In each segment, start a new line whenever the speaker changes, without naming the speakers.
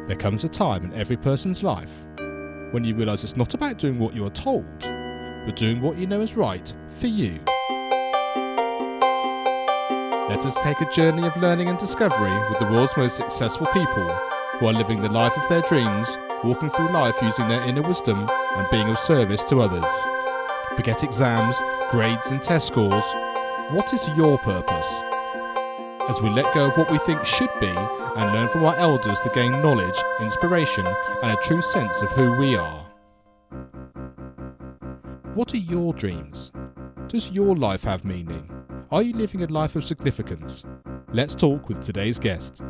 There comes a time in every person's life when you realise it's not about doing what you are told, but doing what you know is right for you. Let us take a journey of learning and discovery with the world's most successful people who are living the life of their dreams, walking through life using their inner wisdom and being of service to others. Forget exams, grades and test scores. What is your purpose? As we let go of what we think should be and learn from our elders to gain knowledge, inspiration and a true sense of who we are. What are your dreams? Does your life have meaning? Are you living a life of significance? Let's talk with today's guest.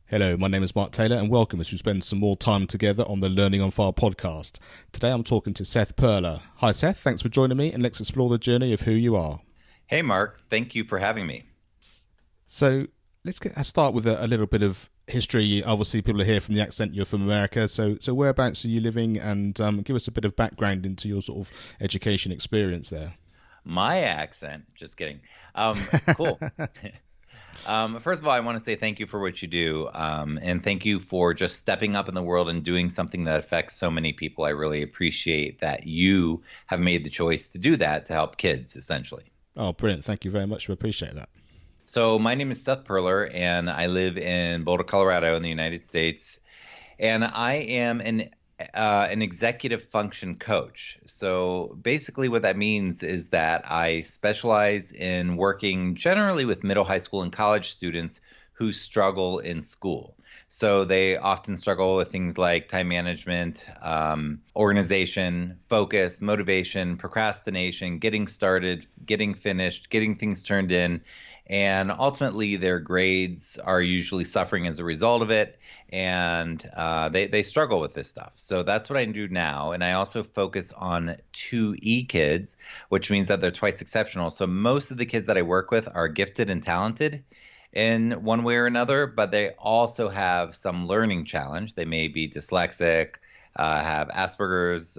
Hello, my name is Mark Taylor and welcome as we spend some more time together on the Learning on Fire podcast. Today I'm talking to Seth Perler. Hi Seth, thanks for joining me and let's explore the journey of who you are.
Hey Mark, thank you for having me.
So let's start with a little bit of history. Obviously people are here from the accent, you're from America, so whereabouts are you living, and give us a bit of background into your sort of education experience there.
My accent, just kidding. Cool. First of all, I want to say thank you for what you do, and thank you for just stepping up in the world and doing something that affects so many people. I really appreciate that you have made the choice to do that to help kids, essentially.
Oh, brilliant. Thank you very much. We appreciate that.
So my name is Seth Perler, and I live in Boulder, Colorado in the United States, and I am an executive function coach. So basically what that means is that I specialize in working generally with middle, high school, and college students who struggle in school. So they often struggle with things like time management, organization, focus, motivation, procrastination, getting started, getting finished, getting things turned in. And ultimately, their grades are usually suffering as a result of it, and they struggle with this stuff. So that's what I do now. And I also focus on 2E kids, which means that they're twice exceptional. So most of the kids that I work with are gifted and talented in one way or another, but they also have some learning challenge. They may be dyslexic, have Asperger's,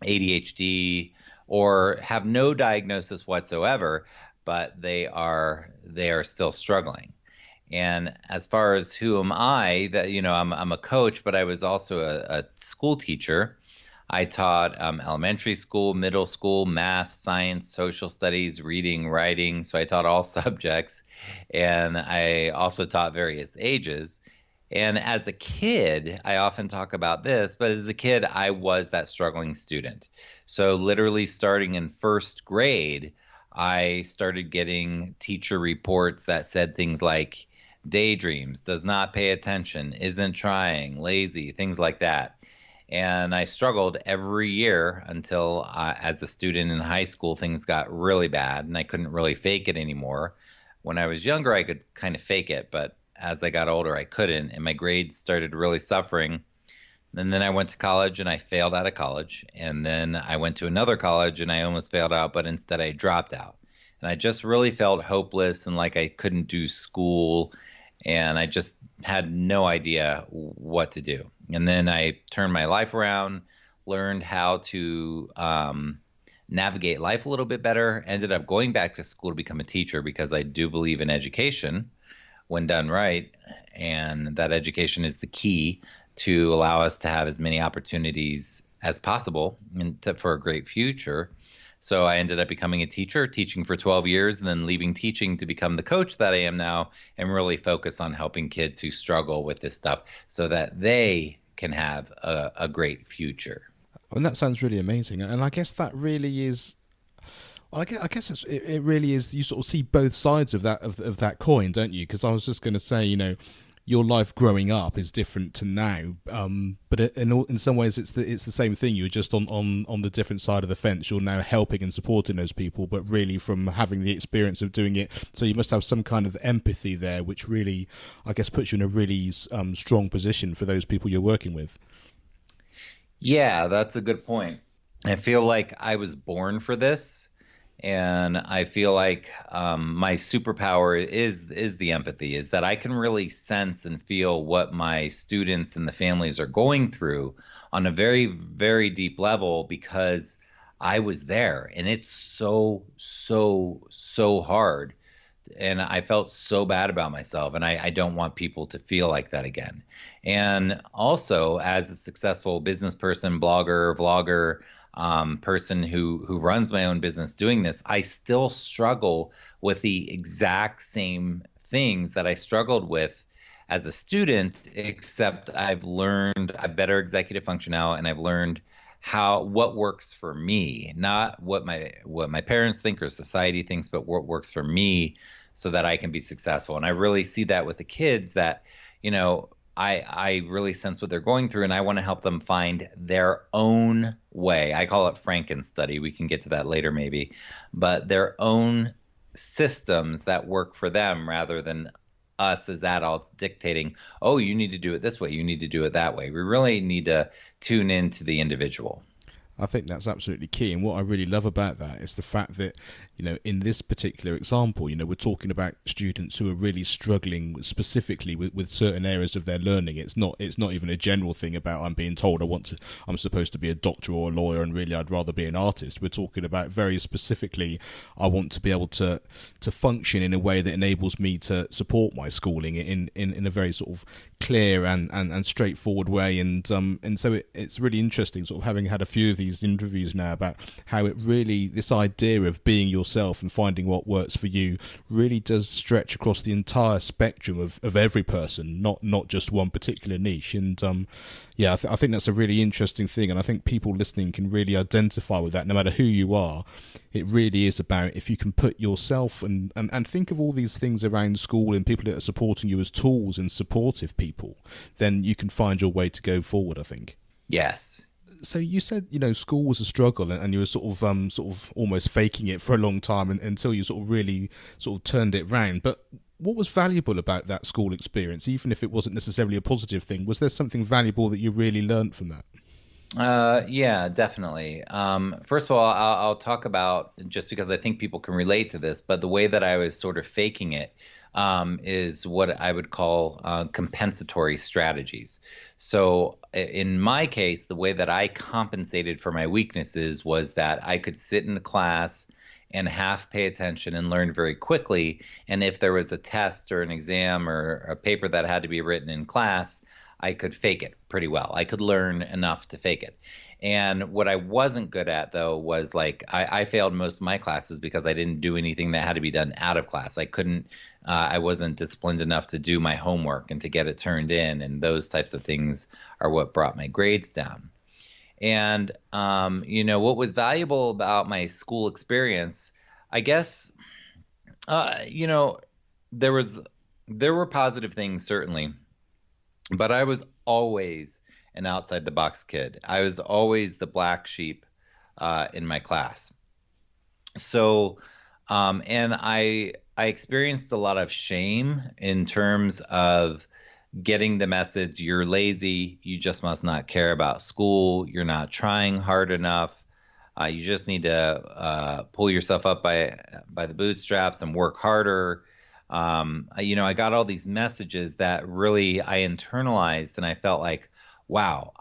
ADHD, or have no diagnosis whatsoever, but they are still struggling. And as far as who am I, that I'm a coach, but I was also a school teacher. I taught elementary school, middle school, math, science, social studies, reading, writing. So I taught all subjects, and I also taught various ages. And as a kid, I often talk about this, but as a kid, I was that struggling student. So literally starting in first grade, I started getting teacher reports that said things like daydreams, does not pay attention, isn't trying, lazy, things like that. And I struggled every year until as a student in high school, things got really bad and I couldn't really fake it anymore. When I was younger, I could kind of fake it, but as I got older, I couldn't, and my grades started really suffering. And then I went to college and I failed out of college. And then I went to another college and I almost failed out, but instead I dropped out. And I just really felt hopeless and like I couldn't do school. And I just had no idea what to do. And then I turned my life around, learned how to navigate life a little bit better, ended up going back to school to become a teacher because I do believe in education when done right. And that education is the key to allow us to have as many opportunities as possible and for a great future. So I ended up becoming a teacher, teaching for 12 years, and then leaving teaching to become the coach that I am now and really focus on helping kids who struggle with this stuff so that they can have a great future.
And that sounds really amazing. And I guess that really is, well, I guess it really is, you sort of see both sides of that coin, don't you? Because I was just going to say, your life growing up is different to now, but in some ways it's the same thing. You're just on the different side of the fence. You're now helping and supporting those people, but really from having the experience of doing it. So you must have some kind of empathy there, which really, I guess, puts you in a really strong position for those people you're working with.
Yeah, that's a good point. I feel like I was born for this. And I feel like my superpower is the empathy, is that I can really sense and feel what my students and the families are going through on a very, very deep level because I was there. And it's so hard and I felt so bad about myself, and I don't want people to feel like that again. And also, as a successful business person, blogger, vlogger, person who runs my own business doing this, I still struggle with the exact same things that I struggled with as a student, except I've learned a better executive function now, and I've learned what works for me, not what my parents think or society thinks, but what works for me so that I can be successful. And I really see that with the kids that, you know, I really sense what they're going through, and I want to help them find their own way. I call it Franken study. We can get to that later maybe, but their own systems that work for them rather than us as adults dictating, oh, you need to do it this way, you need to do it that way. We really need to tune into the individual.
I think that's absolutely key. And what I really love about that is the fact that, you know, in this particular example, you know, we're talking about students who are really struggling specifically with certain areas of their learning. It's not even a general thing about I'm being told I'm supposed to be a doctor or a lawyer and really I'd rather be an artist. We're talking about very specifically, I want to be able to function in a way that enables me to support my schooling in a very sort of clear and straightforward way. And so it's really interesting sort of having had a few of these interviews now about how it really, this idea of being yourself and finding what works for you really does stretch across the entire spectrum of every person, not just one particular niche. And I think that's a really interesting thing, and I think people listening can really identify with that no matter who you are. It really is about, if you can put yourself and think of all these things around school and people that are supporting you as tools and supportive people, then you can find your way to go forward, I think.
Yes.
So you said, you know, school was a struggle, and you were sort of almost faking it for a long time until you sort of really sort of turned it round. But what was valuable about that school experience, even if it wasn't necessarily a positive thing? Was there something valuable that you really learned from that?
Yeah, definitely. First of all, I'll talk about, just because I think people can relate to this, but the way that I was sort of faking it is what I would call compensatory strategies. So in my case, the way that I compensated for my weaknesses was that I could sit in the class and half pay attention and learn very quickly. And if there was a test or an exam or a paper that had to be written in class, I could fake it pretty well. I could learn enough to fake it. And what I wasn't good at, though, was like I failed most of my classes because I didn't do anything that had to be done out of class. I wasn't disciplined enough to do my homework and to get it turned in. And those types of things are what brought my grades down. And, what was valuable about my school experience, I guess, there were positive things, certainly. But I was always an outside the box kid. I was always the black sheep in my class. So, and I experienced a lot of shame in terms of getting the message, you're lazy, you just must not care about school, you're not trying hard enough, you just need to pull yourself up by the bootstraps and work harder. I got all these messages that really I internalized, and I felt like, wow,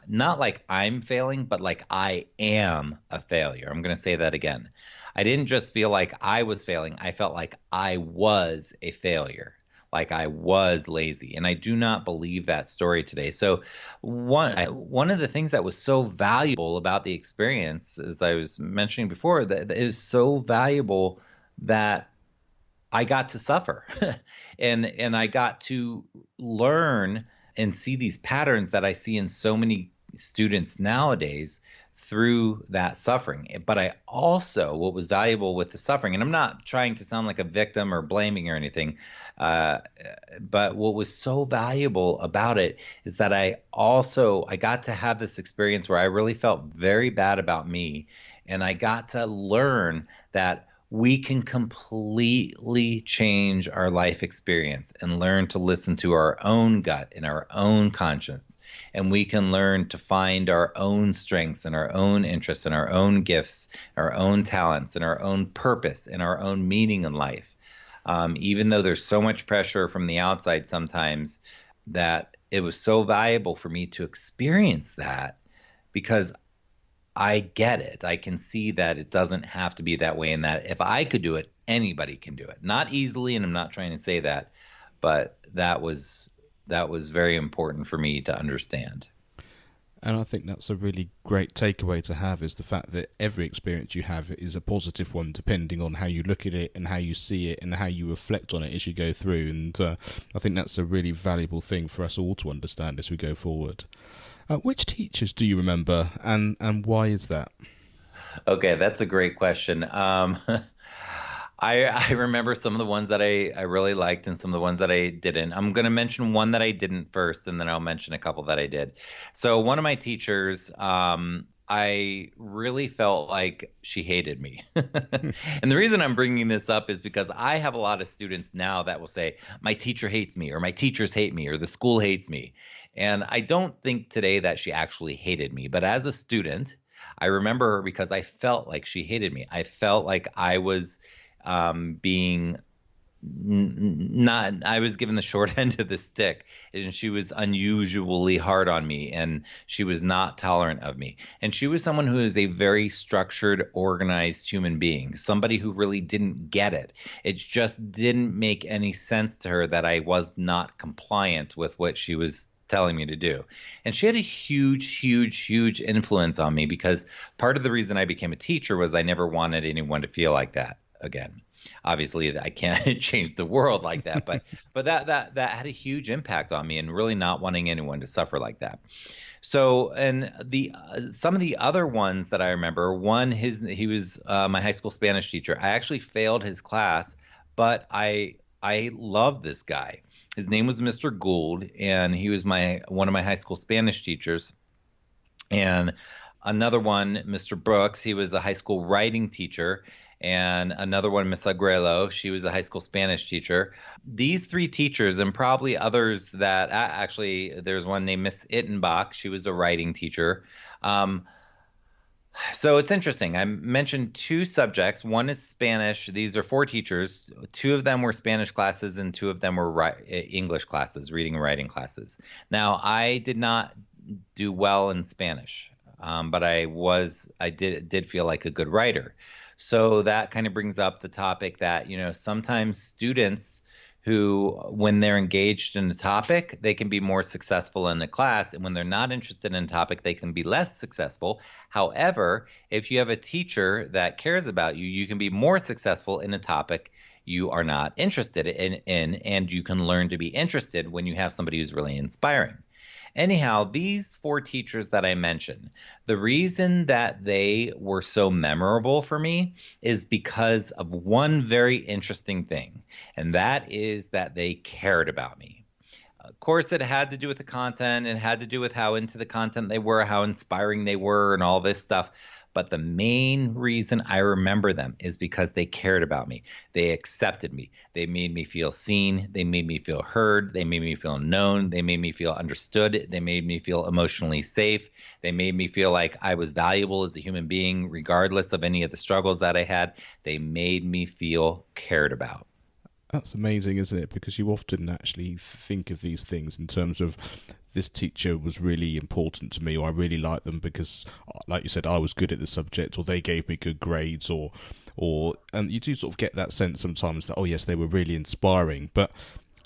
not like I'm failing, but like I am a failure. I'm going to say that again. I didn't just feel like I was failing. I felt like I was a failure, like I was lazy. And I do not believe that story today. So one of the things that was so valuable about the experience, as I was mentioning before, that it is so valuable that I got to suffer and I got to learn and see these patterns that I see in so many students nowadays through that suffering. But I also, what was valuable with the suffering, and I'm not trying to sound like a victim or blaming or anything, but what was so valuable about it is that I got to have this experience where I really felt very bad about me. And I got to learn that we can completely change our life experience and learn to listen to our own gut and our own conscience. And we can learn to find our own strengths and our own interests and our own gifts, our own talents and our own purpose and our own meaning in life. Even though there's so much pressure from the outside sometimes, that it was so valuable for me to experience that, because I get it. I can see that it doesn't have to be that way, and that if I could do it, Anybody can do it. Not easily, and I'm not trying to say that, but that was very important for me to understand.
And I think that's a really great takeaway to have, is the fact that every experience you have is a positive one, depending on how you look at it and how you see it and how you reflect on it as you go through. And I think that's a really valuable thing for us all to understand as we go forward. Which teachers do you remember, and why is that?
Okay, that's a great question. I remember some of the ones that I really liked and some of the ones that I didn't. I'm going to mention one that I didn't first, and then I'll mention a couple that I did. So one of my teachers, I really felt like she hated me. And the reason I'm bringing this up is because I have a lot of students now that will say, my teacher hates me, or my teachers hate me, or the school hates me. And I don't think today that she actually hated me, but as a student, I remember her because I felt like she hated me. I felt like I was being not, I was given the short end of the stick, and she was unusually hard on me, and she was not tolerant of me. And she was someone who is a very structured, organized human being, somebody who really didn't get it. It just didn't make any sense to her that I was not compliant with what she was telling me to do. And she had a huge, huge, huge influence on me, because part of the reason I became a teacher was I never wanted anyone to feel like that again. Obviously, I can't change the world like that, but that had a huge impact on me, and really not wanting anyone to suffer like that. So, and the some of the other ones that I remember, one, he was my high school Spanish teacher. I actually failed his class, but I loved this guy. His name was Mr. Gould, and he was one of my high school Spanish teachers. And another one, Mr. Brooks, he was a high school writing teacher. And another one, Miss Agrelo, she was a high school Spanish teacher. These three teachers, and probably others that actually, there's one named Miss Ittenbach. She was a writing teacher. So it's interesting. I mentioned two subjects. One is Spanish. These are four teachers. Two of them were Spanish classes, and two of them were English classes, reading and writing classes. Now, I did not do well in Spanish, but I did feel like a good writer. So that kind of brings up the topic that, sometimes students who, when they're engaged in a topic, they can be more successful in the class. And when they're not interested in a topic, they can be less successful. However, if you have a teacher that cares about you, you can be more successful in a topic you are not interested in, and you can learn to be interested when you have somebody who's really inspiring. Anyhow, these four teachers that I mentioned, the reason that they were so memorable for me is because of one very interesting thing, and that is that they cared about me. Of course, it had to do with the content. It had to do with how into the content they were, how inspiring they were, and all this stuff. But the main reason I remember them is because they cared about me. They accepted me. They made me feel seen. They made me feel heard. They made me feel known. They made me feel understood. They made me feel emotionally safe. They made me feel like I was valuable as a human being, regardless of any of the struggles that I had. They made me feel cared about.
That's amazing, isn't it? Because you often actually think of these things in terms of, this teacher was really important to me, or I really liked them because, like you said, I was good at the subject, or they gave me good grades, and you do sort of get that sense sometimes that, oh yes, they were really inspiring. But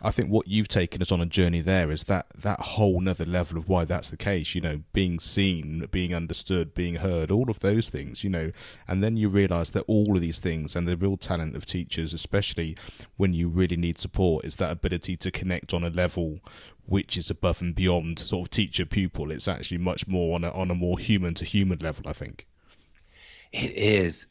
I think what you've taken us on a journey there is that whole nother level of why that's the case, being seen, being understood, being heard, all of those things, and then you realise that all of these things, and the real talent of teachers, especially when you really need support, is that ability to connect on a level which is above and beyond sort of teacher pupil. It's actually much more on a more human to human level, I think.
It's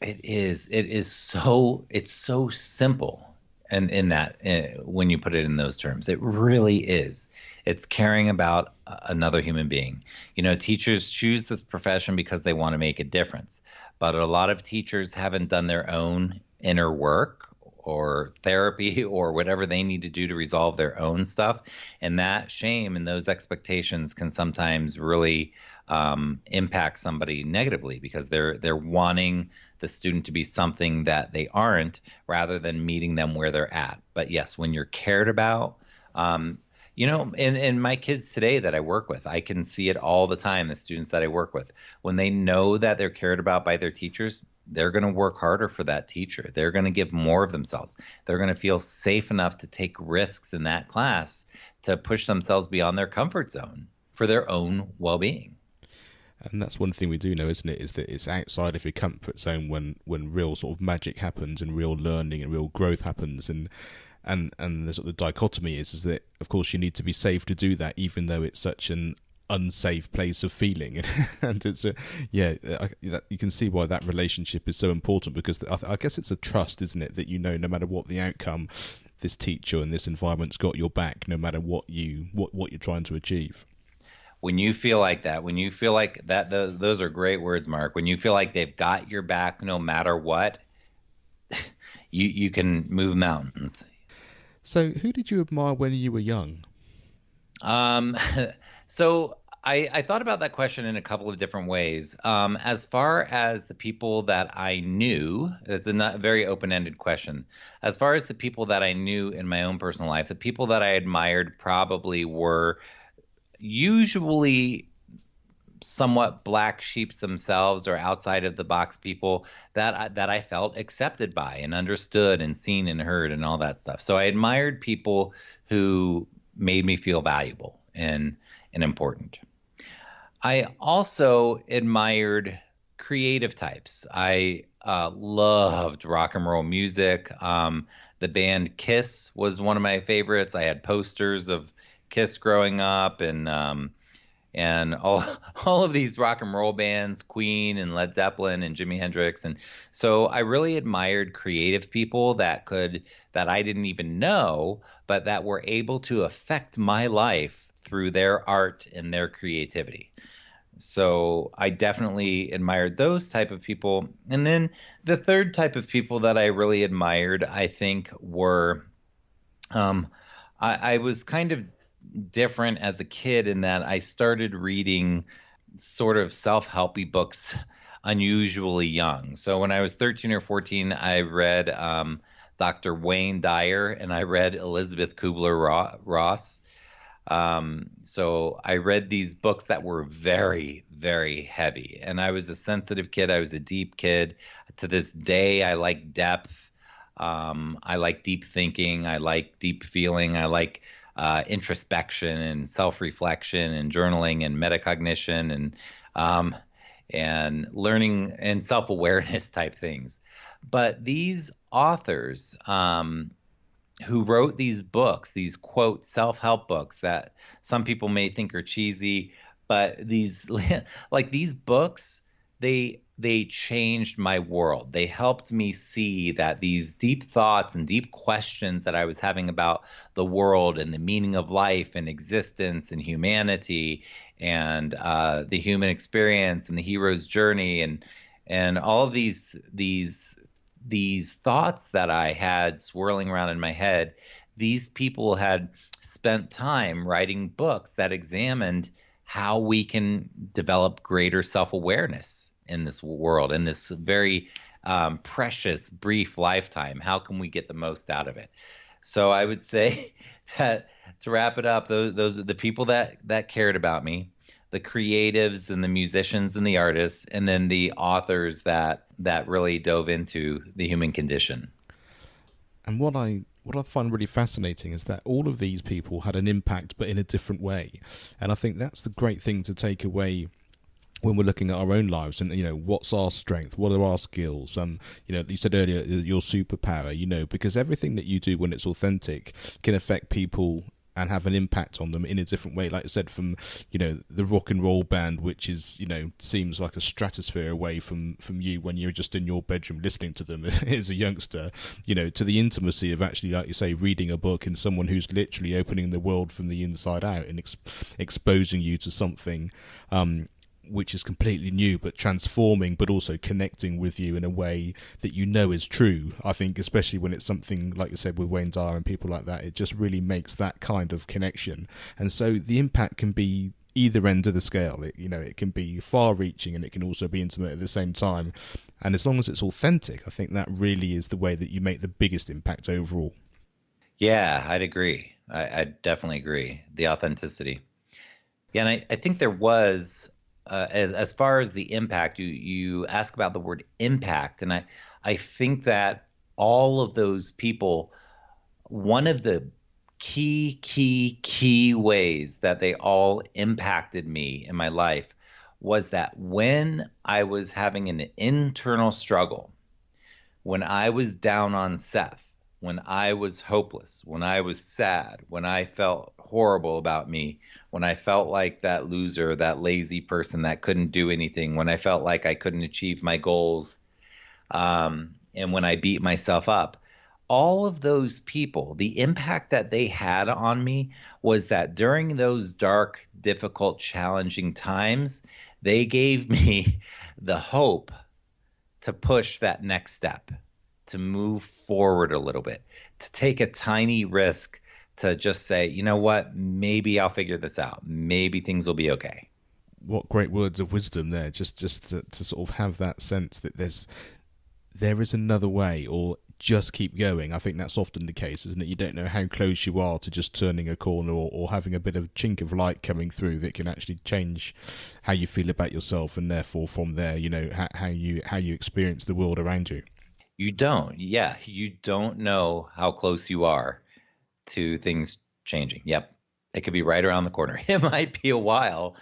so simple. And in that, when you put it in those terms, it really is. It's caring about another human being. Teachers choose this profession because they want to make a difference. But a lot of teachers haven't done their own inner work or therapy or whatever they need to do to resolve their own stuff. And that shame and those expectations can sometimes really impact somebody negatively, because they're wanting the student to be something that they aren't, rather than meeting them where they're at. But yes, when you're cared about, in my kids today that I work with, I can see it all the time. The students that I work with, when they know that they're cared about by their teachers, they're going to work harder for that teacher. They're going to give more of themselves. They're going to feel safe enough to take risks in that class to push themselves beyond their comfort zone for their own well-being.
And that's one thing we do know, isn't it? Is that it's outside of your comfort zone when real sort of magic happens and real learning and real growth happens. And the sort of dichotomy is that, of course, you need to be safe to do that, even though it's such an unsafe place of feeling. And it's you can see why that relationship is so important, because I guess it's a trust, isn't it, that no matter what the outcome, this teacher and this environment's got your back, no matter what you're trying to achieve.
When you feel like that, when you feel like that, those are great words, Mark. When you feel like they've got your back no matter what, you can move mountains.
So who did you admire when you were young?
So I thought about that question in a couple of different ways. As far as the people that I knew, it's a very open-ended question. As far as the people that I knew in my own personal life, the people that I admired probably were usually somewhat black sheeps themselves, or outside of the box people that I felt accepted by and understood and seen and heard and all that stuff. So I admired people who made me feel valuable and important. I also admired creative types. I loved rock and roll music. The band Kiss was one of my favorites. I had posters of Kiss growing up, and all of these rock and roll bands, Queen and Led Zeppelin and Jimi Hendrix. And so I really admired creative people that I didn't even know, but that were able to affect my life through their art and their creativity. So I definitely admired those type of people. And then the third type of people that I really admired, I think, were I was kind of different as a kid in that I started reading sort of self-helpy books unusually young. So when I was 13 or 14, I read Dr. Wayne Dyer, and I read Elizabeth Kubler-Ross. So I read these books that were very, very heavy. And I was a sensitive kid. I was a deep kid. To this day, I like depth. I like deep thinking. I like deep feeling. I like introspection and self-reflection and journaling and metacognition and learning and self-awareness type things. But these authors who wrote these books, these quote self-help books that some people may think are cheesy, but these books, they changed my world. They helped me see that these deep thoughts and deep questions that I was having about the world and the meaning of life and existence and humanity and the human experience and the hero's journey and all of these thoughts that I had swirling around in my head, these people had spent time writing books that examined how we can develop greater self-awareness in this world, in this very precious, brief lifetime. How can we get the most out of it? So I would say that, to wrap it up, those are the people that cared about me, the creatives and the musicians and the artists, and then the authors that really dove into the human condition.
And what I find really fascinating is that all of these people had an impact, but in a different way. And I think that's the great thing to take away when we're looking at our own lives, and what's our strength, what are our skills. You said earlier your superpower, because everything that you do when it's authentic can affect people and have an impact on them in a different way. Like I said, from the rock and roll band, which is seems like a stratosphere away from you when you're just in your bedroom listening to them as a youngster, to the intimacy of actually, like you say, reading a book and someone who's literally opening the world from the inside out and exposing you to something which is completely new, but transforming, but also connecting with you in a way that is true. I think especially when it's something like you said with Wayne Dyer and people like that, it just really makes that kind of connection. And so the impact can be either end of the scale. It can be far-reaching and it can also be intimate at the same time. And as long as it's authentic, I think that really is the way that you make the biggest impact overall.
Yeah, I'd agree. I definitely agree. The authenticity. Yeah, and I think there was, as far as the impact, you ask about the word impact, and I think that all of those people, one of the key ways that they all impacted me in my life was that when I was having an internal struggle, when I was down on Seth, when I was hopeless, when I was sad, when I felt horrible about me, when I felt like that loser, that lazy person that couldn't do anything, when I felt like I couldn't achieve my goals, and when I beat myself up, all of those people, the impact that they had on me was that during those dark, difficult, challenging times, they gave me the hope to push that next step, to move forward a little bit, to take a tiny risk, to just say, you know what, maybe I'll figure this out. Maybe things will be okay.
What great words of wisdom there! Just to sort of have that sense that there is another way, or just keep going. I think that's often the case, isn't it? You don't know how close you are to just turning a corner, or having a bit of chink of light coming through that can actually change how you feel about yourself, and therefore from there, how you experience the world around you.
You don't. Yeah, you don't know how close you are to things changing. Yep. It could be right around the corner. It might be a while.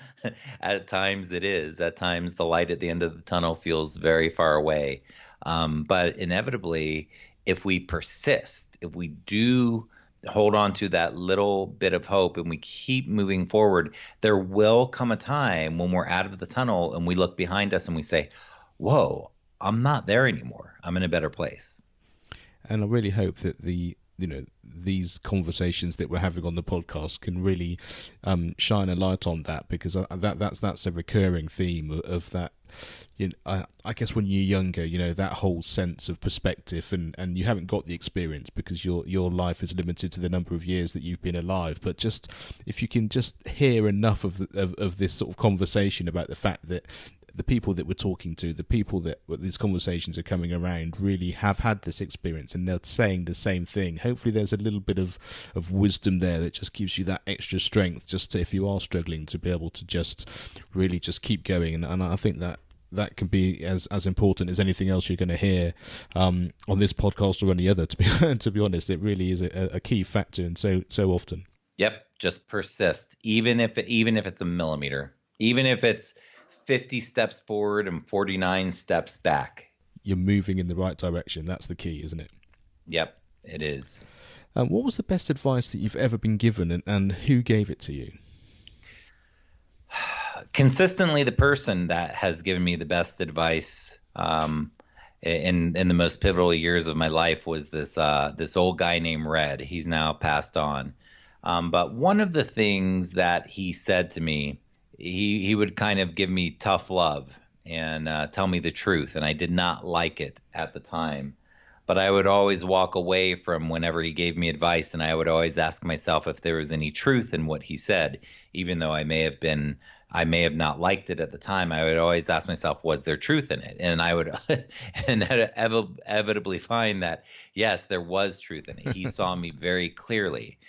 At times it is. At times the light at the end of the tunnel feels very far away. But inevitably, if we persist, if we do hold on to that little bit of hope and we keep moving forward, there will come a time when we're out of the tunnel and we look behind us and we say, whoa, I'm not there anymore. I'm in a better place.
And I really hope that these conversations that we're having on the podcast can really shine a light on that, because that's a recurring theme of that. I guess when you're younger, that whole sense of perspective, and you haven't got the experience because your life is limited to the number of years that you've been alive. But just if you can just hear enough of this sort of conversation about the fact that the people that we're talking to, the people that these conversations are coming around, really have had this experience and they're saying the same thing. Hopefully there's a little bit of wisdom there that just gives you that extra strength, just to, if you are struggling, to be able to just really just keep going. And I think that can be as important as anything else you're going to hear on this podcast or any other. To be honest, it really is a key factor, and so often.
Yep, just persist, even if it's a millimeter, even if it's 50 steps forward and 49 steps back.
You're moving in the right direction. That's the key, isn't it?
Yep, it is.
What was the best advice that you've ever been given, and who gave it to you?
Consistently, the person that has given me the best advice in the most pivotal years of my life was this old guy named Red. He's now passed on. But one of the things that he said to me, he would kind of give me tough love and tell me the truth, and I did not like it at the time. But I would always walk away from whenever he gave me advice, and I would always ask myself if there was any truth in what he said, even though I may have not liked it at the time. I would always ask myself, was there truth in it? And I would inevitably find that, yes, there was truth in it. He saw me very clearly.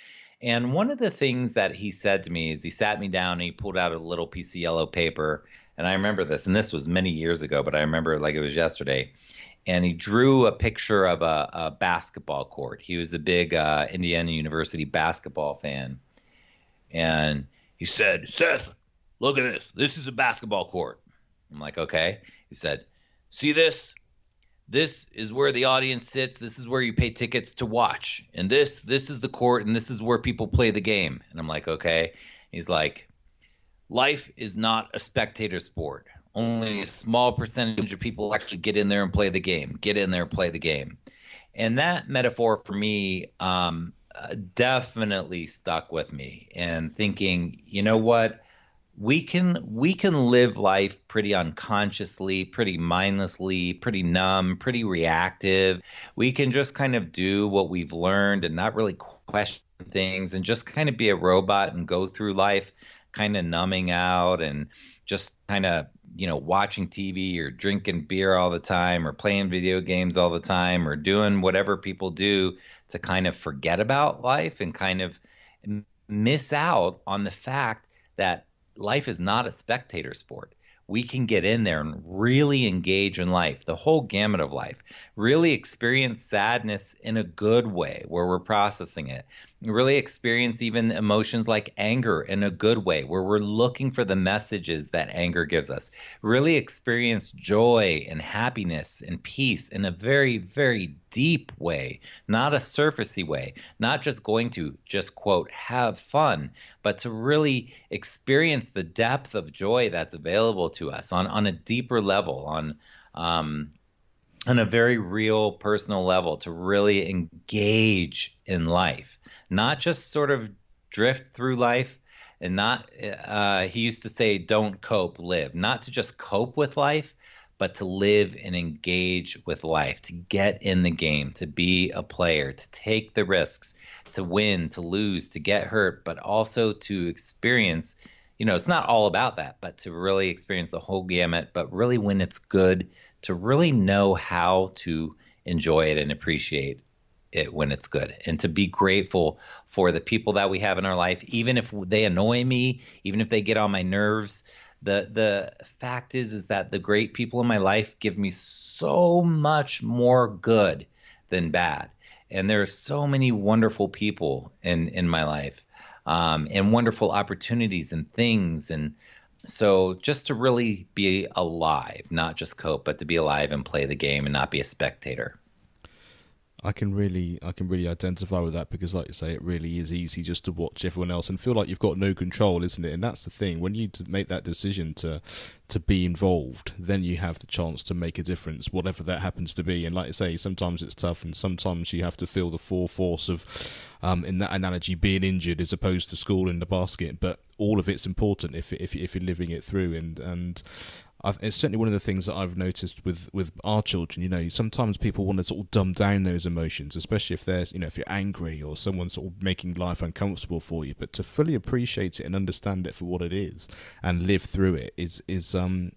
And one of the things that he said to me is he sat me down and he pulled out a little piece of yellow paper. And I remember this, and this was many years ago, but I remember it like it was yesterday. And he drew a picture of a basketball court. He was a big Indiana University basketball fan. And he said, Seth, look at this. This is a basketball court. I'm like, okay. He said, see this? This is where the audience sits. This is where you pay tickets to watch. And this is the court, and this is where people play the game. And I'm like, okay. He's like, life is not a spectator sport. Only a small percentage of people actually get in there and play the game. Get in there and play the game. And that metaphor for me definitely stuck with me. And thinking, you know what? We can live life pretty unconsciously, pretty mindlessly, pretty numb, pretty reactive. We can just kind of do what we've learned and not really question things, and just kind of be a robot and go through life kind of numbing out and just kind of, watching TV or drinking beer all the time or playing video games all the time or doing whatever people do to kind of forget about life and kind of miss out on the fact that life is not a spectator sport. We can get in there and really engage in life, the whole gamut of life, really experience sadness in a good way where we're processing it, really experience even emotions like anger in a good way where we're looking for the messages that anger gives us, really experience joy and happiness and peace in a very, very deep way, not a surfacey way, not just going to just quote, have fun, but to really experience the depth of joy that's available to us on a deeper level, on a very real personal level, to really engage in life, not just sort of drift through life and not, he used to say, don't cope, live, not to just cope with life, but to live and engage with life, to get in the game, to be a player, to take the risks, to win, to lose, to get hurt, but also to experience, it's not all about that, but to really experience the whole gamut, but really when it's good, to really know how to enjoy it and appreciate it when it's good, and to be grateful for the people that we have in our life, even if they annoy me, even if they get on my nerves. The fact is that the great people in my life give me so much more good than bad. And there are so many wonderful people in my life, and wonderful opportunities and things. And so just to really be alive, not just cope, but to be alive and play the game and not be a spectator.
I can really identify with that, because, like you say, it really is easy just to watch everyone else and feel like you've got no control, isn't it? And that's the thing. When you make that decision to be involved, then you have the chance to make a difference, whatever that happens to be. And like I say, sometimes it's tough, and sometimes you have to feel the full force of, in that analogy, being injured as opposed to school in the basket. But all of it's important if you're living it through, and it's certainly one of the things that I've noticed with our children. Sometimes people want to sort of dumb down those emotions, especially if there's, if you're angry or someone's sort of making life uncomfortable for you. But to fully appreciate it and understand it for what it is and live through it is an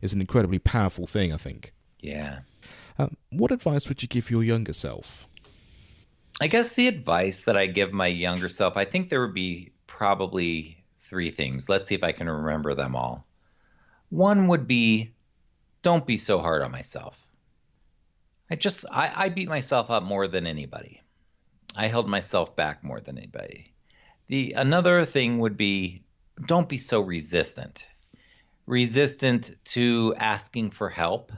incredibly powerful thing, I think.
Yeah.
What advice would you give your younger self?
I guess the advice that I give my younger self, I think there would be probably three things. Let's see if I can remember them all. One would be, don't be so hard on myself. I beat myself up more than anybody. I held myself back more than anybody. Another thing would be, don't be so resistant. Resistant to asking for help,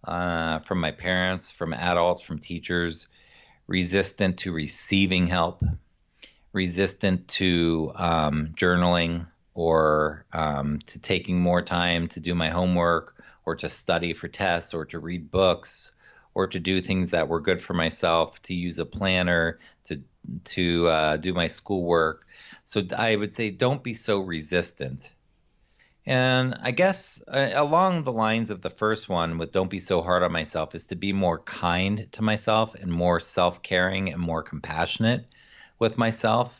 from my parents, from adults, from teachers. Resistant to receiving help. Resistant to journaling, or to taking more time to do my homework, or to study for tests, or to read books, or to do things that were good for myself, to use a planner, to do my schoolwork. So I would say, don't be so resistant. And I guess along the lines of the first one with don't be so hard on myself, is to be more kind to myself and more self-caring and more compassionate with myself.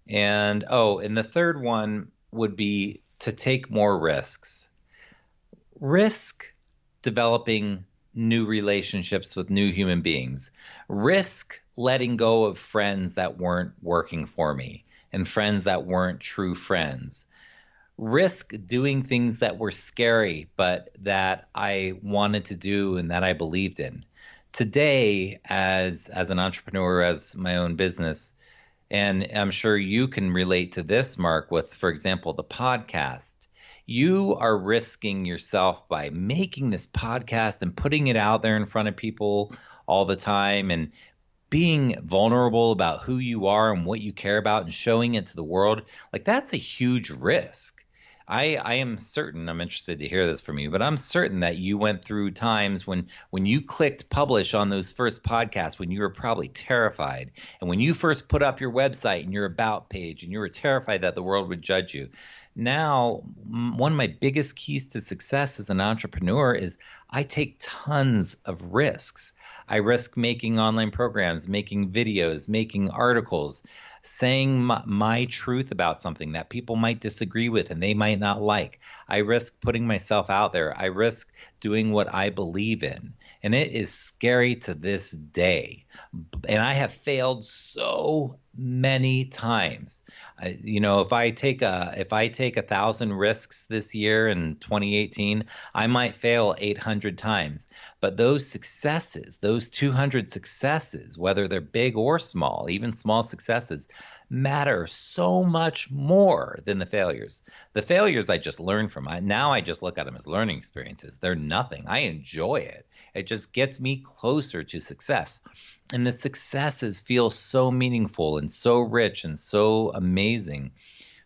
And the third one would be to take more risks. Risk developing new relationships with new human beings. Risk letting go of friends that weren't working for me and friends that weren't true friends. Risk doing things that were scary, but that I wanted to do and that I believed in. Today, as an entrepreneur, as my own business, and I'm sure you can relate to this, Mark, with, for example, the podcast. You are risking yourself by making this podcast and putting it out there in front of people all the time, and being vulnerable about who you are and what you care about and showing it to the world. Like, that's a huge risk. I am certain, I'm interested to hear this from you, but I'm certain that you went through times when you clicked publish on those first podcasts, when you were probably terrified. And when you first put up your website and your about page, and you were terrified that the world would judge you. Now, one of my biggest keys to success as an entrepreneur is I take tons of risks. I risk making online programs, making videos, making articles, saying my truth about something that people might disagree with and they might not like. I risk putting myself out there. I risk doing what I believe in. And it is scary to this day. And I have failed so many times. If I take 1,000 risks this year in 2018, I might fail 800 times. But those successes, those 200 successes, whether they're big or small, even small successes, matter so much more than the failures. The failures I just learned from. Now I just look at them as learning experiences. They're nothing. I enjoy it. It just gets me closer to success. And the successes feel so meaningful and so rich and so amazing.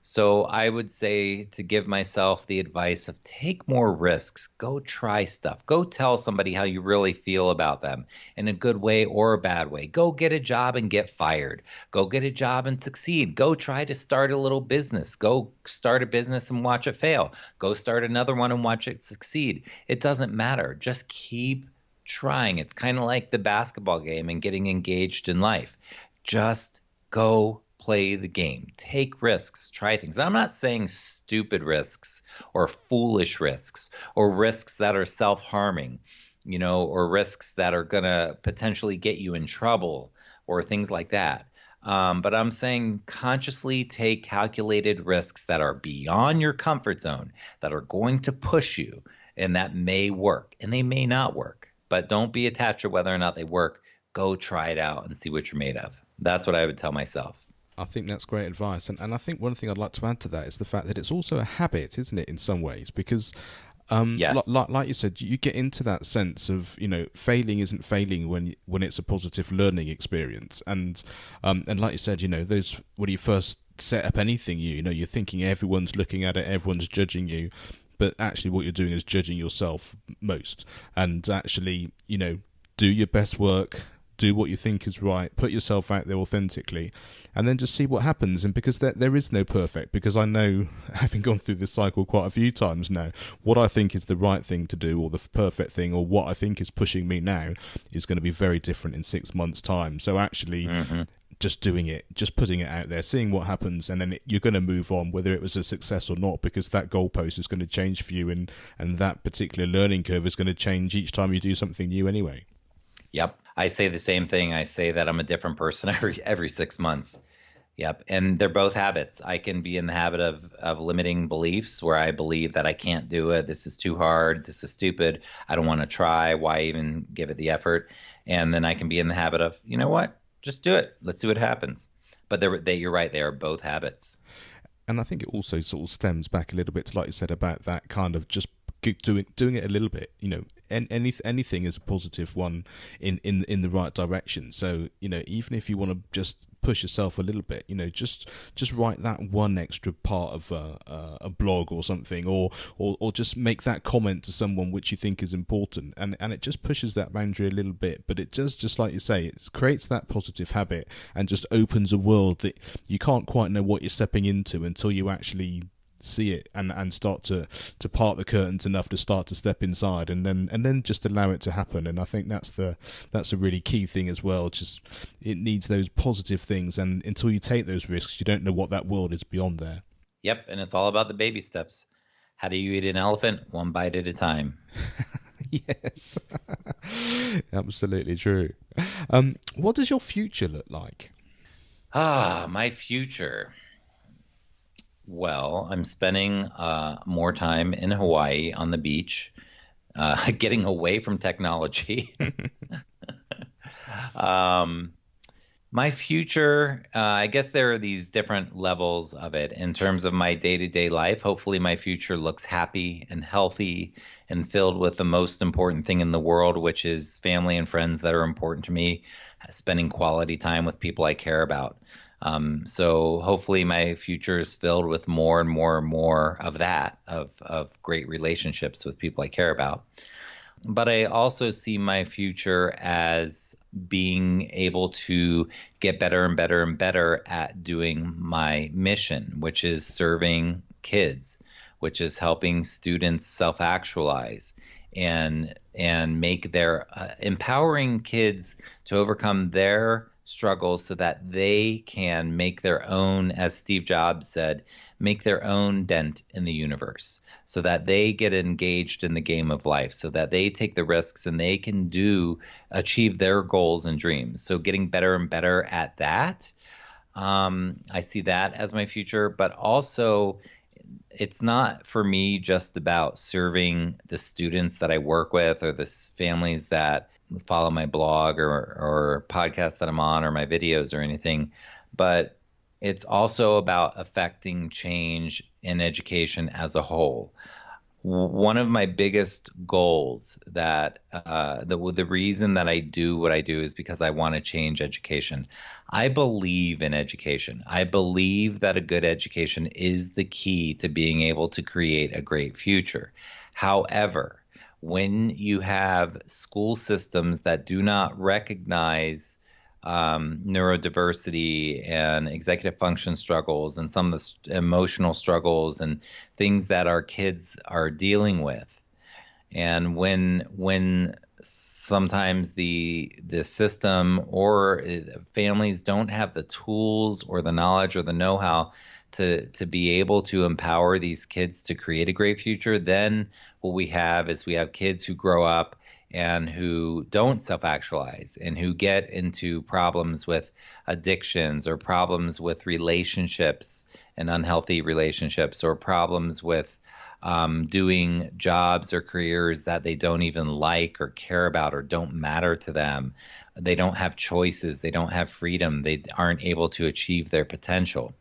So I would say to give myself the advice of take more risks, go try stuff, go tell somebody how you really feel about them in a good way or a bad way. Go get a job and get fired. Go get a job and succeed. Go try to start a little business. Go start a business and watch it fail. Go start another one and watch it succeed. It doesn't matter. Just keep trying. It's kind of like the basketball game and getting engaged in life. Just go play the game, take risks, try things. I'm not saying stupid risks or foolish risks or risks that are self-harming, or risks that are going to potentially get you in trouble or things like that. But I'm saying consciously take calculated risks that are beyond your comfort zone, that are going to push you, and that may work and they may not work. But don't be attached to whether or not they work. Go try it out and see what you're made of. That's what I would tell myself.
I think that's great advice. And I think one thing I'd like to add to that is the fact that it's also a habit, isn't it, in some ways? Because
Yes.
like you said, you get into that sense of, failing isn't failing when it's a positive learning experience. And like you said, those, when you first set up anything, you're thinking everyone's looking at it, everyone's judging you. But actually what you're doing is judging yourself most. And actually, do your best work, do what you think is right, put yourself out there authentically, and then just see what happens. And because there is no perfect, because I know, having gone through this cycle quite a few times now, what I think is the right thing to do or the perfect thing or what I think is pushing me now is going to be very different in 6 months' time. So actually just doing it, just putting it out there, seeing what happens, and then you're going to move on, whether it was a success or not, because that goalpost is going to change for you, and that particular learning curve is going to change each time you do something new anyway.
Yep. I say the same thing. I say that I'm a different person every 6 months. Yep. And they're both habits. I can be in the habit of limiting beliefs where I believe that I can't do it. This is too hard. This is stupid. I don't want to try. Why even give it the effort? And then I can be in the habit of, you know what? Just do it. Let's see what happens. But you're right. They are both habits.
And I think it also sort of stems back a little bit to, like you said, about that kind of just doing it a little bit, anything is a positive one in the right direction. So even if you want to just push yourself a little bit, just write that one extra part of a blog or something, or just make that comment to someone which you think is important, and it just pushes that boundary a little bit. But it does, just like you say, it creates that positive habit and just opens a world that you can't quite know what you're stepping into until you actually see it and start to part the curtains enough to start to step inside, and then just allow it to happen. And I think that's a really key thing as well. Just it needs those positive things, and until you take those risks, you don't know what that world is beyond there.
Yep, and it's all about the baby steps. How do you eat an elephant? One bite at a time.
Yes. Absolutely true. What does your future look like?
My future. Well, I'm spending more time in Hawaii on the beach, getting away from technology. My future, I guess there are these different levels of it in terms of my day-to-day life. Hopefully my future looks happy and healthy and filled with the most important thing in the world, which is family and friends that are important to me, spending quality time with people I care about. So hopefully my future is filled with more and more and more of that, of great relationships with people I care about. But I also see my future as being able to get better and better and better at doing my mission, which is serving kids, which is helping students self-actualize and make their empowering kids to overcome their struggles so that they can make their own, as Steve Jobs said, make their own dent in the universe, so that they get engaged in the game of life, so that they take the risks and they can achieve their goals and dreams. So getting better and better at that I see that as my future, but also it's not for me just about serving the students that I work with or the families that follow my blog or podcast that I'm on or my videos or anything, but it's also about affecting change in education as a whole. One of my biggest goals that the reason that I do what I do is because I want to change education. I believe in education. I believe that a good education is the key to being able to create a great future. However, when you have school systems that do not recognize neurodiversity and executive function struggles and some of the emotional struggles and things that our kids are dealing with. And when sometimes the system or families don't have the tools or the knowledge or the know-how to be able to empower these kids to create a great future, then what we have is we have kids who grow up and who don't self-actualize and who get into problems with addictions or problems with relationships and unhealthy relationships or problems with doing jobs or careers that they don't even like or care about or don't matter to them. They don't have choices. They don't have freedom. They aren't able to achieve their potential.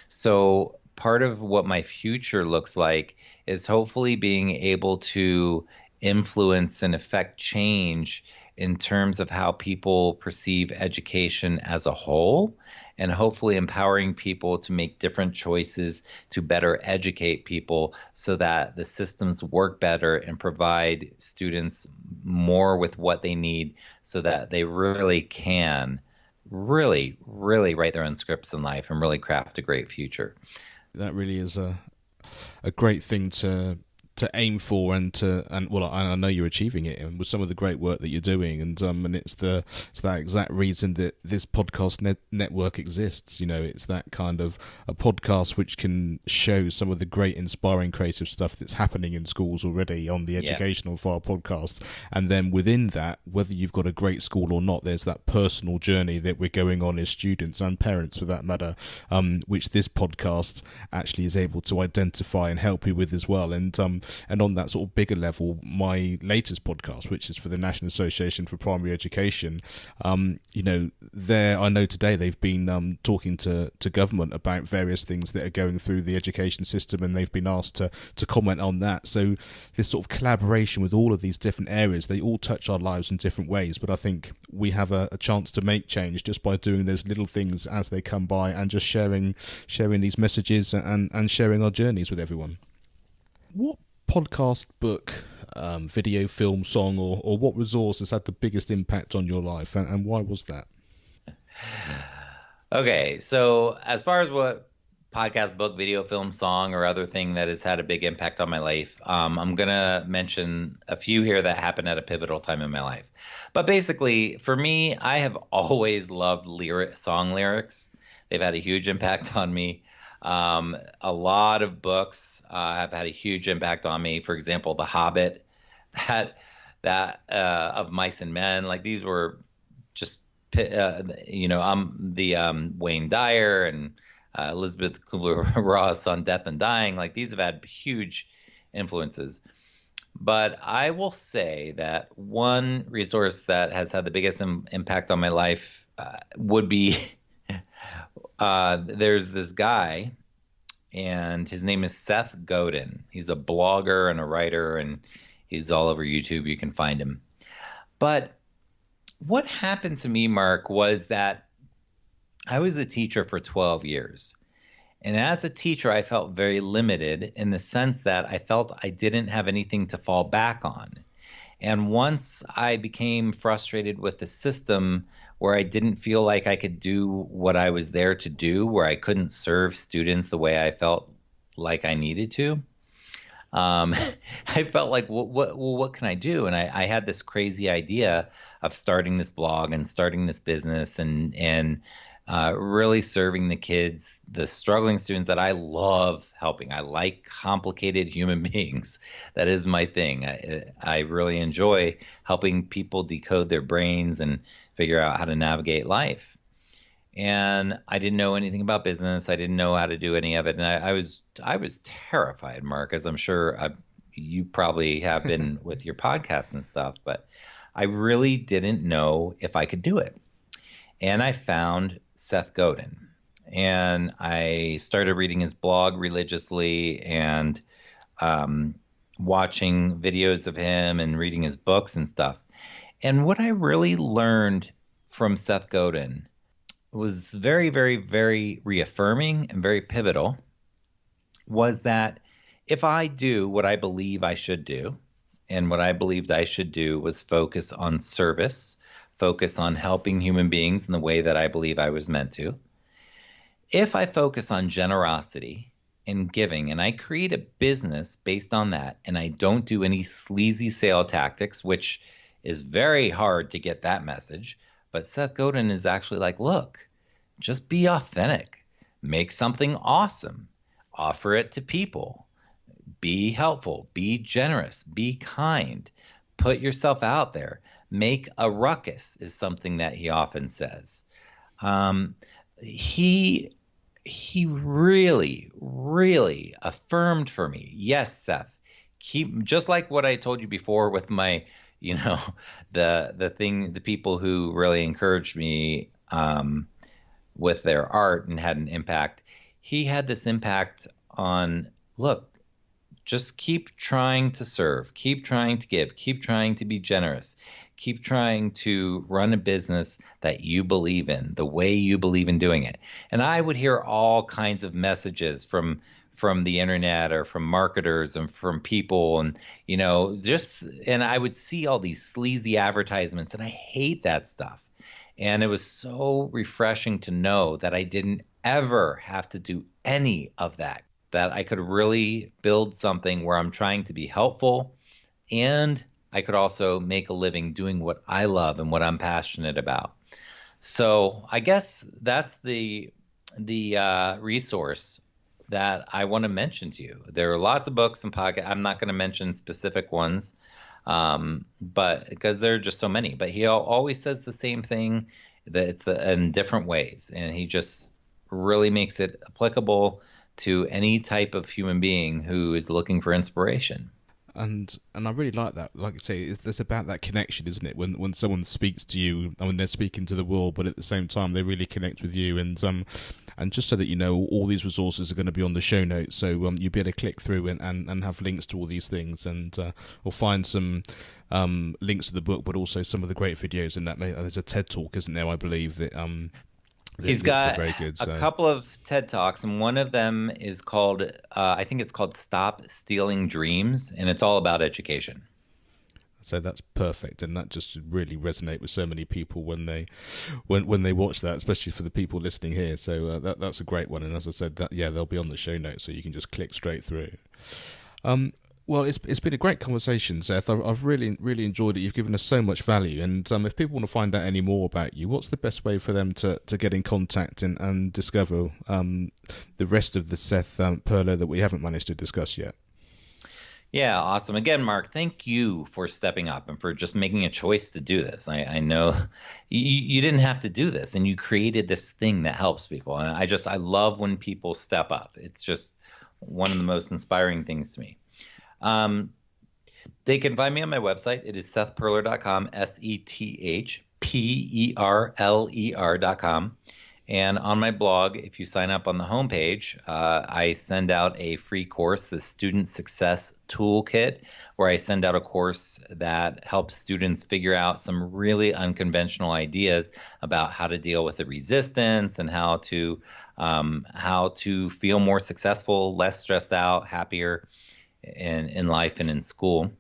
So part of what my future looks like is hopefully being able to influence and affect change in terms of how people perceive education as a whole, and hopefully empowering people to make different choices to better educate people so that the systems work better and provide students more with what they need so that they really can really write their own scripts in life and really craft a great future.
That really is a great thing to aim for, and well, I know you're achieving it, and with some of the great work that you're doing, and it's that exact reason that this podcast network exists. You know, it's that kind of a podcast which can show some of the great, inspiring, creative stuff that's happening in schools already on the Educational File podcast, and then within that, whether you've got a great school or not, there's that personal journey that we're going on as students and parents, for that matter, which this podcast actually is able to identify and help you with as well, and on that sort of bigger level, my latest podcast, which is for the National Association for Primary Education, you know, I know today they've been talking to government about various things that are going through the education system, and they've been asked to comment on that. So this sort of collaboration with all of these different areas, they all touch our lives in different ways, but I think we have a chance to make change just by doing those little things as they come by, and just sharing these messages and sharing our journeys with everyone. What podcast, book, video, film, song, or what resource has had the biggest impact on your life, and why was that?
Okay, so as far as what podcast, book, video, film, song, or other thing that has had a big impact on my life, I'm gonna mention a few here that happened at a pivotal time in my life. But basically, for me, I have always loved song lyrics. They've had a huge impact on me. A lot of books have had a huge impact on me. For example, The Hobbit, that of Mice and Men, like these were just the Wayne Dyer and Elizabeth Kubler-Ross on Death and Dying. Like these have had huge influences. But I will say that one resource that has had the biggest impact on my life would be there's this guy, and his name is Seth Godin. He's a blogger and a writer, and he's all over YouTube. You can find him. But what happened to me, Mark, was that I was a teacher for 12 years. And as a teacher, I felt very limited in the sense that I felt I didn't have anything to fall back on. And once I became frustrated with the system where I didn't feel like I could do what I was there to do, where I couldn't serve students the way I felt like I needed to, I felt like, what can I do? And I had this crazy idea of starting this blog and starting this business and really serving the kids, the struggling students that I love helping. I like complicated human beings. That is my thing. I really enjoy helping people decode their brains and figure out how to navigate life. and I didn't know anything about business. I didn't know how to do any of it, and I was terrified, Mark, as I'm sure you probably have been with your podcast and stuff. But I really didn't know if I could do it, and I found Seth Godin, and I started reading his blog religiously and watching videos of him and reading his books and stuff. And what I really learned from Seth Godin was very, very, very reaffirming and very pivotal, was that if I do what I believe I should do, and what I believed I should do was focus on service, focus on helping human beings in the way that I believe I was meant to. If I focus on generosity and giving, and I create a business based on that, and I don't do any sleazy sale tactics, which is very hard to get that message. But Seth Godin is actually like, look, just be authentic, make something awesome, offer it to people, be helpful, be generous, be kind, put yourself out there, make a ruckus is something that he often says. He really, really affirmed for me. Yes, Seth, keep just like what I told you before with my, the people who really encouraged me with their art and had an impact. He had this impact on, look, just keep trying to serve, keep trying to give, keep trying to be generous, keep trying to run a business that you believe in, the way you believe in doing it. And I would hear all kinds of messages from the internet or from marketers and from people, and and I would see all these sleazy advertisements, and I hate that stuff. And it was so refreshing to know that I didn't ever have to do any of that, that I could really build something where I'm trying to be helpful, and I could also make a living doing what I love and what I'm passionate about. So I guess that's the resource that I want to mention to you. There are lots of books and podcasts. I'm not going to mention specific ones, but because there are just so many. But he always says the same thing, that it's in different ways, and he just really makes it applicable to any type of human being who is looking for inspiration.
And I really like that. Like I say, it's about that connection, isn't it? When someone speaks to you, I mean, they're speaking to the world, but at the same time, they really connect with you. And just so that you know, all these resources are going to be on the show notes, so you'll be able to click through and have links to all these things, and we'll find some links to the book, but also some of the great videos in that. There's a TED Talk, isn't there? I believe that.
He's got
very good,
a couple of TED Talks, and one of them is called, I think it's called Stop Stealing Dreams, and it's all about education.
So that's perfect, and that just really resonate with so many people when they watch that, especially for the people listening here. So that's a great one, and as I said, they'll be on the show notes, so you can just click straight through. Well, it's been a great conversation, Seth. I've really enjoyed it. You've given us so much value, and if people want to find out any more about you, what's the best way for them to get in contact and discover the rest of the Seth Perler that we haven't managed to discuss yet?
Yeah, awesome. Again, Mark, thank you for stepping up and for just making a choice to do this. I know you didn't have to do this, and you created this thing that helps people. And I love when people step up. It's just one of the most inspiring things to me. They can find me on my website. It is sethperler.com, SETHPERLER.com. And on my blog, if you sign up on the homepage, I send out a free course, the Student Success Toolkit, where I send out a course that helps students figure out some really unconventional ideas about how to deal with the resistance and how to feel more successful, less stressed out, happier in life and in school.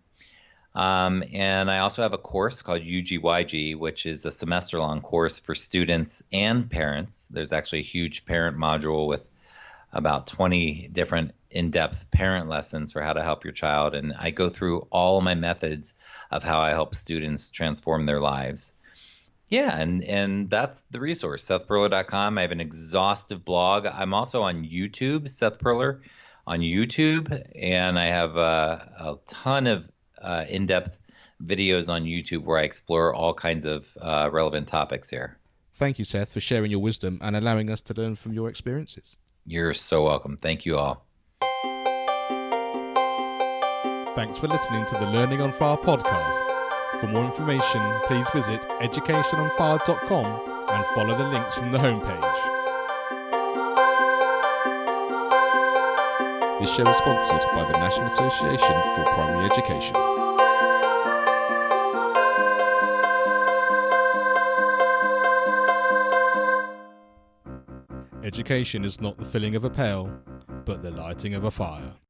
And I also have a course called UGYG, which is a semester-long course for students and parents. There's actually a huge parent module with about 20 different in-depth parent lessons for how to help your child. And I go through all my methods of how I help students transform their lives. Yeah, and that's the resource, sethperler.com. I have an exhaustive blog. I'm also on YouTube, Seth Perler on YouTube, and I have a ton of in-depth videos on YouTube where I explore all kinds of relevant topics here.
Thank you, Seth, for sharing your wisdom and allowing us to learn from your experiences.
You're so welcome. Thank you all.
Thanks for listening to the Learning on Fire podcast. For more information, please visit educationonfire.com and follow the links from the homepage. This show is sponsored by the National Association for Primary Education. Education is not the filling of a pail, but the lighting of a fire.